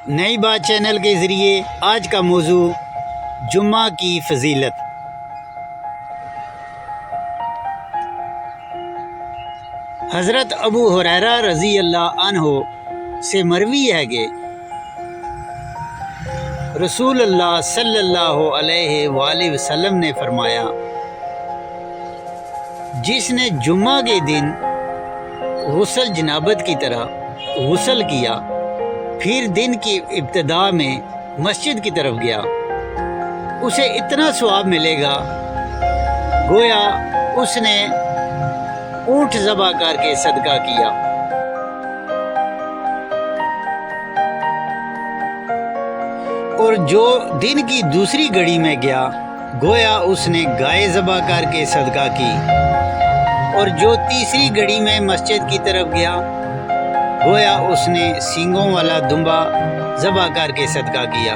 نئی بات چینل کے ذریعے آج کا موضوع جمعہ کی فضیلت۔ حضرت ابو ہریرہ رضی اللہ عنہ سے مروی ہے کہ رسول اللہ صلی اللہ علیہ وآلہ وسلم نے فرمایا، جس نے جمعہ کے دن غسل جنابت کی طرح غسل کیا پھر دن کی ابتدا میں مسجد کی طرف گیا، اسے اتنا ثواب ملے گا گویا اس نے اونٹ ذبح کر کے صدقہ کیا۔ اور جو دن کی دوسری گھڑی میں گیا گویا اس نے گائے ذبح کر کے صدقہ کی۔ اور جو تیسری گھڑی میں مسجد کی طرف گیا گویا اس نے سینگوں والا دمبا ذبح کر کے صدقہ کیا۔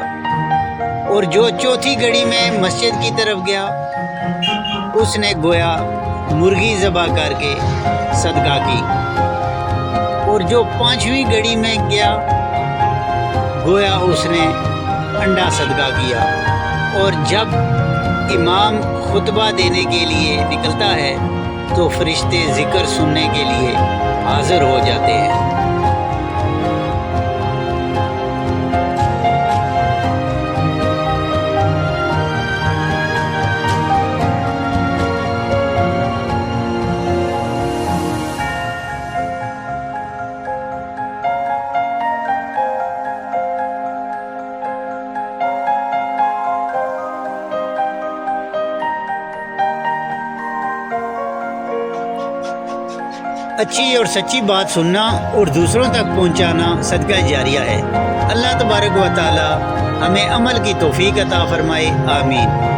اور جو چوتھی گھڑی میں مسجد کی طرف گیا اس نے گویا مرغی ذبح کر کے صدقہ کی۔ اور جو پانچویں گھڑی میں گیا گویا اس نے انڈا صدقہ کیا۔ اور جب امام خطبہ دینے کے لیے نکلتا ہے تو فرشتے ذکر سننے کے لیے حاضر ہو جاتے ہیں۔ اچھی اور سچی بات سننا اور دوسروں تک پہنچانا صدقہ جاریہ ہے۔ اللہ تبارک و تعالی ہمیں عمل کی توفیق عطا فرمائے، آمین۔